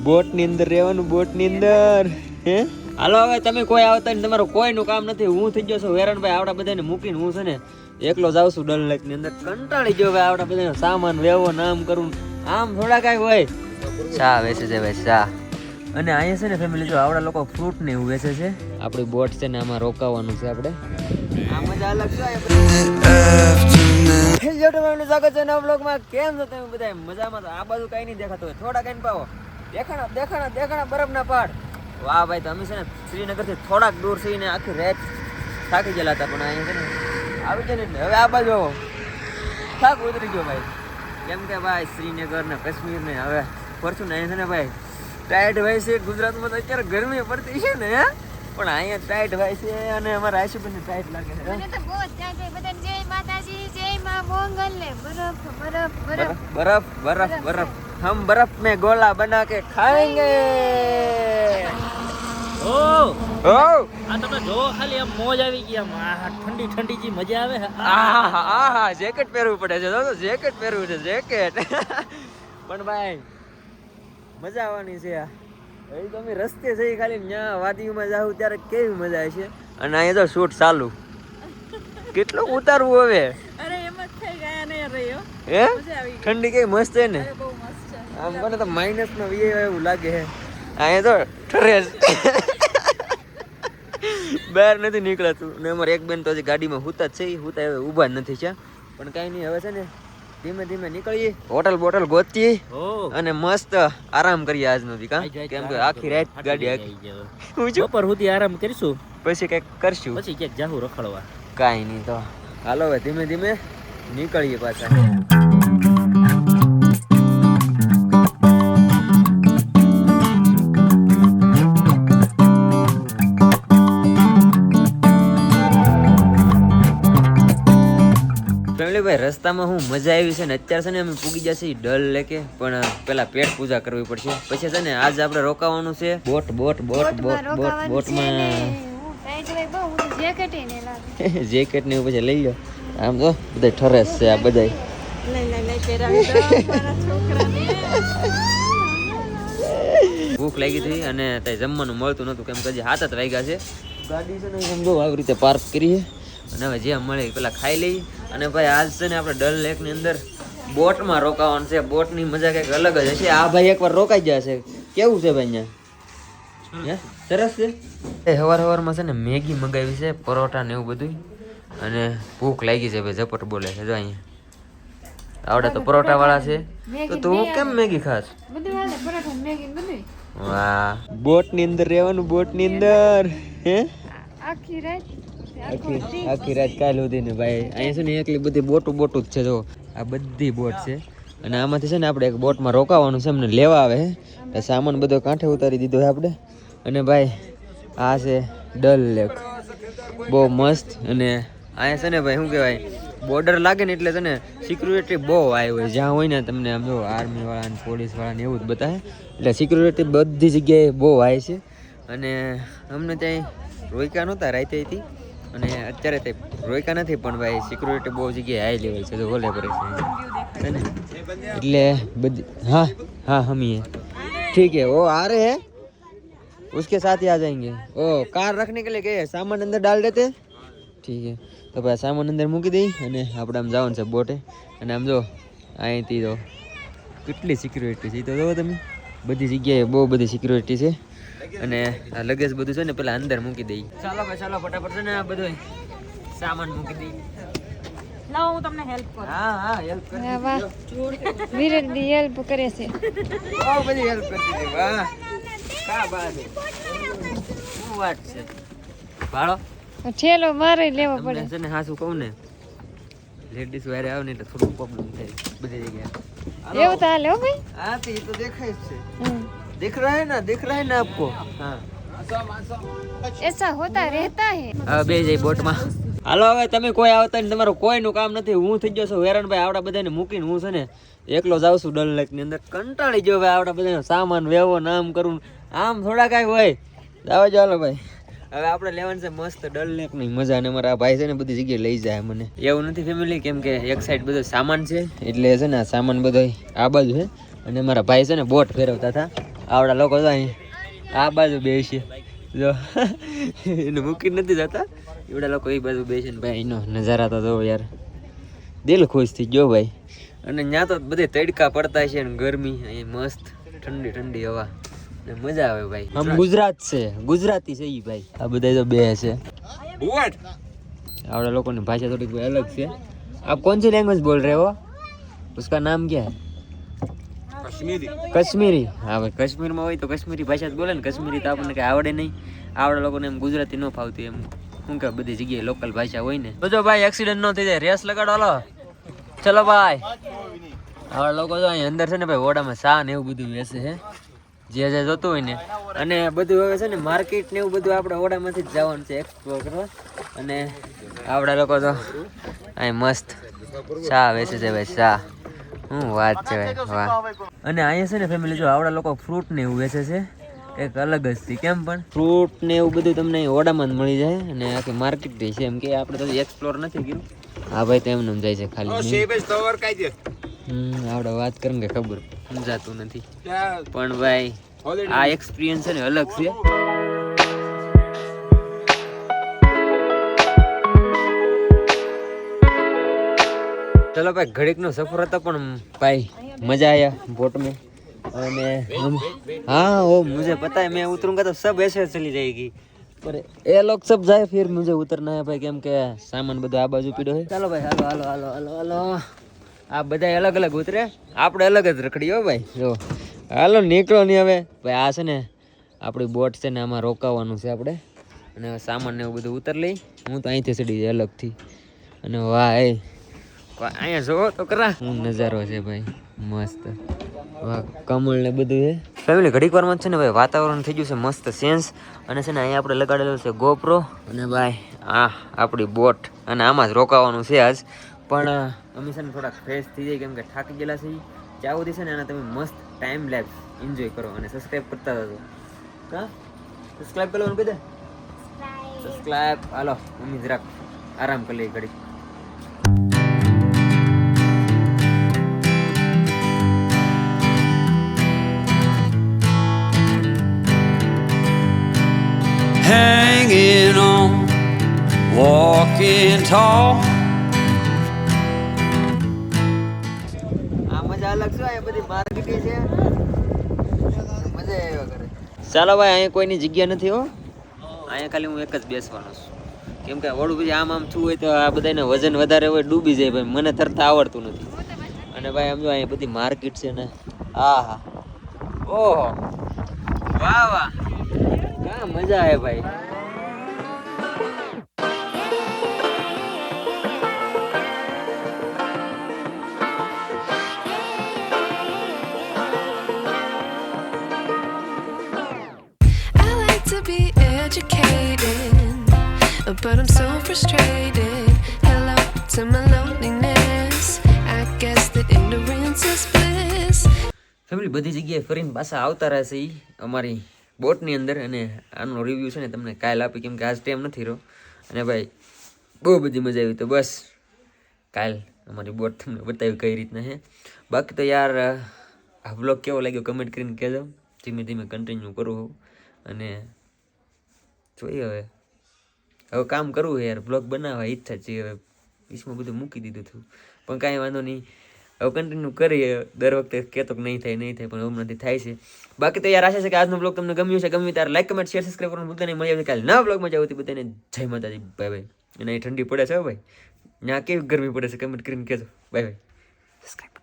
Boat ની અંદર રહેવાનું, બોટ ની અંદર. હે હાલો હવે તમે કોઈ આવતા ને તમારું કોઈનું કામ નથી. હું થઈ ગયો છું વેરણભાઈ. આવડા બધાને મૂકીને હું છે ને એકલો જાઉં છું ડલ લેક ની અંદર. કંટાળી ગયો ભાઈ આવડા બધાનો સામાન વેવો નામ કરું. આમ થોડા કાંઈ હોય. ચા વેચે છે ભાઈ ચા. અને અહીંયા છે ને ફેમિલી જો આવડા લોકો ફ્રૂટ ને એવું વેચે છે. આપણી બોટ છે ને આમાં રોકાવાનું છે આપણે. આ મજા અલગ છે. હેલો તમારું સ્વાગત છે નવા વ્લોગમાં. કેમ છો તમે બધા? મજામાં? તો આ બાજુ કઈ નહીં દેખાતું હોય. થોડા કઈ પાવો દેખાણા બરફના પહાડ. વાહ ભાઈ તો અમે છે ને શ્રીનગર થી થોડાક દૂર થઈને આખી રાત થાકી ગયેલા હતા, પણ અહીંયા છે ને આવી જાય ને હવે આ બાજુ થાક ઉતરી ગયો ભાઈ. કેમ કે ભાઈ શ્રીનગર ને કાશ્મીર ને હવે ફરશું ને અહીંયા છે ને ભાઈ ટાઈટ હોય છે. ગુજરાતમાં તો અત્યારે ગરમી પડતી છે ને, પણ અહીંયા ટાઈટ હોય છે અને અમારા આશુબેન ને ટાઈટ લાગે છે. મને તો બહુ જ ટાઈટ હોય. બધાને જય માતાજી, જય માં મોંગલ ને બરફ બરફ બરફ બરફ બરફ બરફ हम बर्फ में गोला बना के खाएंगे. ઓ આ તમે જો ખાલી આમ મોજ આવી ગઈ. આમ ઠંડી ઠંડી જી મજા આવે. આહા જેકેટ પહેરવું પડે છે. તો જેકેટ પહેરવું છે, જેકેટ. પણ ભાઈ મજા આવવાની છે. એ તો અમે રસ્તે જઈ ખાલી ત્યાં વાદીમાં જાવ ત્યારે કેવી મજા આવે છે. અને અહીંયા તો શૂટ ચાલુ. કેટલું ઉતારવું હવે? અરે એમ જ થઈ ગયા ને રહ્યો. હે ઠંડી કઈ મસ્ત છે ને. બહુ મસ્ત છે. આમ કોને તો માઇનસ માં વી એવું લાગે છે. અહીંયા તો ઠરેસ બહાર નથી નીકળાતું. ને અમારે એક બેન તો હજી ગાડીમાં હુતા જ છે. હુતા હવે ઊભા જ નથી છે. પણ કાંઈ નહીં, હવે છે ને ધીમે ધીમે નીકળીએ, હોટલ બોટલ ગોતીએ અને મસ્ત આરામ કરીએ આજનો દી. કેમ કે આખી રાત ગાડી બપોર સુધી આરામ કરીશું, પછી કઈક કરશું, પછી ક્યાંક જાહું રખડવા. કાંઈ નહીં. તો હાલો હવે ધીમે ધીમે નીકળીએ પાછા. ભાઈ રસ્તામાં હું મજા આવી છે ને. અત્યારે છે ને અમે પૂગી જશે ડલ લેકે, પણ પેલા પેટ પૂજા કરવી પડશે. પછી છે ને આજ આપણે રોકાવાનું છે બોટમાં. જેકેટ ને પછી લઈ લો. આમ તો બધા ઠરેસ છે આ બધા. ભૂખ લાગી હતી અને ત્યાં જમવાનું મળતું નતું, કેમ કે 7 જ વાગ્યા છે. ગાડી છે ને સમજો આવી રીતે પાર્ક કરીએ અને હવે જે મળે પેલા ખાઈ લઈએ. અને ભાઈ આજ છે ને આપણે ડલ લેક ની અંદર બોટમાં રોકાવાનું છે. બોટ ની મજા કઈક અલગ જ હશે. આ ભાઈ એકવાર રોકાઈ જશે. કેવું છે ભાઈ અહીંયા? સરસ છે. સવારમાં છે ને મેગી મંગાવી છે, પરોઠા ને એવું બધું. અને ભૂખ લાગી છે ભાઈ, ઝપટ બોલે છે. જો અહીંયા આવડે તો પરોઠા વાળા છે. તો તું કેમ મેગી ખાસ? વાહ, બોટ ની અંદર રહેવાનું, બોટ ની અંદર. હે આખી રાત આખી રાત કાલ સુધી ને ભાઈ. અહીંયા છે ને એકલી બધી બોટું જ છે. જો આ બધી બોટ છે અને આમાંથી છે ને આપણે એક બોટમાં રોકાવાનું છે. અમને લેવા આવે છે. સામાન બધો કાંઠે ઉતારી દીધો છે આપણે. અને ભાઈ આ છે ડલ લેક, બહુ મસ્ત. અને અહીંયા છે ને ભાઈ શું કહેવાય, બોર્ડર લાગે ને એટલે છે ને સિક્યુરિટી બહુ આવી હોય. જ્યાં હોય ને તમને આમ જો આર્મી વાળા ને પોલીસ વાળા ને એવું જ બતાવે. એટલે સિક્યુરિટી બધી જગ્યાએ બહુ આવી છે. અને અમને ત્યાં રોક્યા નહોતા રાતે હતી, અને અત્યારે તે રોક્યા નથી, પણ ભાઈ સિક્યુરિટી બહુ જગ્યાએ આવેલી હોય છે. તો ઓલે પર છે ને એટલે બધી. हाँ हाँ हम ही है, ठीक है. वो आ रहे हैं, उसके साथ ही आ जाएंगे. ओ कार रखने के लिए गए, सामान अंदर डाल देते, ठीक है. તો ભાઈ સામાન અંદર મૂકી દઈ અને આપણે આમ જવાનું છે બોટે. અને આમ જો અહીંથી તો કેટલી સિક્યુરિટી છે. તો જો તમે બધી જગ્યાએ બહુ બધી સિક્યુરિટી છે. અને આ લગેજ બધું છે ને પેલા અંદર મૂકી દઈ. ચાલો ભાઈ ચાલો ફટાફટ છે ને આ બધું સામાન મૂકી દઈ. લાવો હું તમને હેલ્પ કરું. હા હેલ્પ કરી. વાહ, વિરેનની હેલ્પ કરે છે. બહુ બધી હેલ્પ કરતી હતી. વાહ કા બાત છે. શું વાત છે ભાળો. ઠેલો મારે લેવો પડે છે ને. હા શું કહું ને, લેડીઝ વારે આવે ને એટલે થોડું પ્રોબ્લેમ થાય બધી જગ્યાએ. એવું તો હાલે હો ભાઈ. હા તો એ તો દેખાય જ છે. दिख रहा है ना आपको? हाँ ऐसा होता रहता है. હવે બે જઈ બોટમાં. હાલો હવે તમે કોઈ આવતા ને તમારું કોઈનું કામ નથી. હું થઈ ગયો છું વેરણભાઈ. આવડા બધાને મૂકીને હું છે ને એકલો જાઉં છું ડલ લેક ની અંદર. કંટાળી ગયો ભાઈ આવડા બધાનો સામાન વેવો નામ કરું. આમ થોડા કાંઈ હોય. આવા ચાલો ભાઈ. હવે આપણે લેવાનું છે મસ્ત ડલ લેક ની મજા. અને મારા ભાઈ છે ને બધી જગ્યાએ લઈ જાય મને. એવું નથી ફેમિલી, કેમ કે એક સાઈડ બધો સામાન છે એટલે છે ને સામાન બધો આ બાજુ છે. અને મારા ભાઈ છે ને બોટ ફેરવતા હતા આવડા લોકો તો અહીં આ બાજુ બેસી જો એને મૂકી નથી જતા એવડા લોકો એ બાજુ બેસી ને ભાઈ એનો નજારા તો જો યાર દિલ ખુશ થઈ ગયો ભાઈ. અને ત્યાં તો બધે તડકા પડતા છે ને ગરમી અહીં મસ્ત ઠંડી ઠંડી હવા ને મજા આવે ભાઈ. આમ ગુજરાત છે ગુજરાતી છે ઈ ભાઈ. આ બધા તો બે છે આવડા લોકોની ભાષા થોડી કોઈ અલગ છે. आप कौन सी लैंग्वेज बोल रहे हो उसका नाम क्या है कश्मीरी हाँ भाई કાશ્મીરમાં હોય તો કાશ્મીરી ભાષા જ બોલે ને કશ્મીરી તો આપણને કઈ આવડે નહીં આવડે લોકોને એમ ગુજરાતી ન ફાવતી એમ શું કે બધી જગ્યાએ લોકલ ભાષા હોય ને. તો જો ભાઈ એક્સિડન્ટ ન થઈ જાય રેસ લગાડો હાલો ચલો ભાઈ. આવડા લોકો તો અહીં અંદર છે ને ભાઈ ઓડામાં સા ને એવું બધું વેચે છે જે જે જોતું હોય ને. અને બધું હવે છે ને માર્કેટ ને એવું બધું આપણે ઓડામાંથી જ જવાનું છે એક્સપ્લોર કરવા. અને આવડા લોકો તો અહીં મસ્ત ચા વેચે છે ભાઈ ચા હું વાત છે ભાઈ વાહ. અને અહીંયા છે ને ફેમિલી જો આવડા લોકો ફ્રૂટ ને એવું વેચે છે એક અલગ જ થી કેમ પણ ફ્રૂટ ને એવું બધું તમને અહીં ઓડામાં જ મળી જાય. અને આખી માર્કેટ રહી છે એમ કે આપણે તો એક્સપ્લોર નથી કર્યું. હા ભાઈ તો એમને જાય છે ખાલી આવડે વાત કરે કે ખબર સમજાતું નથી પણ ભાઈ આ એક્સપિરિયન્સ છે ને અલગ છે. चलो भाई घड़ीक नो सफर था पण भाई मजा आया बोट में. અને हाँ वो मुझे पता है मैं उतरूंगा तो सब ऐसे चली जाएगी पर ये लोग सब जाए फिर मुझे उतरना है भाई केम के सामान બધું આ બાજુ પીડ્યો છે. ચાલો ભાઈ હાલો હાલો હાલો હાલો હાલો આ બધા અલગ અલગ ઉતરે આપણે અલગ જ રખડી હો ભાઈ. જો હાલો નીકળો નહીં હવે ભાઈ. આ છે ને આપણી બોટ છે ને આમાં રોકાવાનું છે આપણે અને સામાન ને એવું બધું ઉતર લઈ. હું તો અહીંથી ચડી જાય અલગથી. અને વાહ એ અહીંયા જોવો તો કરા હું નજારો છે ભાઈ મસ્ત વાહ કમળ ને બધું છે ફેમિલી. ઘડીક વારમાં છે ને ભાઈ વાતાવરણ થઈ ગયું છે મસ્ત સેન્સ. અને છે ને અહીંયા આપણે લગાડેલો છે ગોપ્રો અને ભાઈ આ આપણી બોટ અને આમાં જ રોકાવાનું છે આજ. પણ અમે છે ને થોડાક ફ્રેશ થઈ જાય કેમ કે થાકી ગયેલા છીએ. ત્યાં સુધી છે ને આના તમે મસ્ત ટાઈમ લેપ્સ એન્જોય કરો અને સબસ્ક્રાઈબ કરતા જજો. હા સબસ્ક્રાઈબ કરવાનું કહી દે સબસ્ક્રાઈબ. હાલો મમ્મી જરાક આરામ કરી લઈ ઘડીક. Hanging on, walking tall. આ મજા અલગ છે. આ બધી માર્કેટ છે મજા આવ્યા કરે. ચાલો ભાઈ અહીંયા કોઈની જગ્યા નથી હો. અહીંયા ખાલી હું એક જ બેસવાનો છું કેમ કે વળું પછી આમ આમ છું હોય તો આ બધાને વજન વધારે હોય ડૂબી જાય ભાઈ. મને તરતા આવડતું નથી. અને ભાઈ આમ જો અહીંયા બધી માર્કેટ છે ને હા હા ઓહો વાહ વાહ કા મજા આવે ભાઈ. But I'm so frustrated. Hello to my loneliness. I guess that ignorance is bliss. Family બધી જગ્યાએ ફરીને પાછા આવતા રહેશે ઈ અમારી બોટની અંદર. અને આનો રિવ્યૂ છે ને તમને કાલ આપી કેમ કે આજ ટાઈમ નથી રહ્યો. અને ભાઈ બહુ બધી મજા આવી. તો બસ કાલ અમારી બોટ તમને બતાવી કઈ રીતના છે. બાકી તો યાર આ વ્લોગ કેવો લાગ્યો કમેન્ટ કરીને કહેજો. ધીમે ધીમે કન્ટિન્યુ કરું હું અને જોઈએ હવે કામ કરવું યાર બ્લોગ બનાવવા ઈચ્છા છે. હવે વીસમાં બધું મૂકી દીધું હતું પણ કાંઈ વાંધો નહીં. હવે કન્ટિન્યુ કરીએ. દર વખતે કહેતો કે નહીં થાય પણ હમણાંથી થાય છે. બાકી તો યાર આશા છે કે આજનો બ્લોગ તમને ગમ્યું છે. ગમ્યું ત્યારે લાઈક કમેન્ટ શેર સબસ્ક્રાઈબ કરવાનું ભૂલતા નહીં. મળી આવતી કાલે નવા બ્લોગમાં જાવ બધાને જય માતાજી બાય બાય. અને અહીં ઠંડી પડે છે ભાઈ ત્યાં કેવી ગરમી પડે છે કમેન્ટ કરીને કહેજો બાય બાય સબસ્ક્રાઈબ.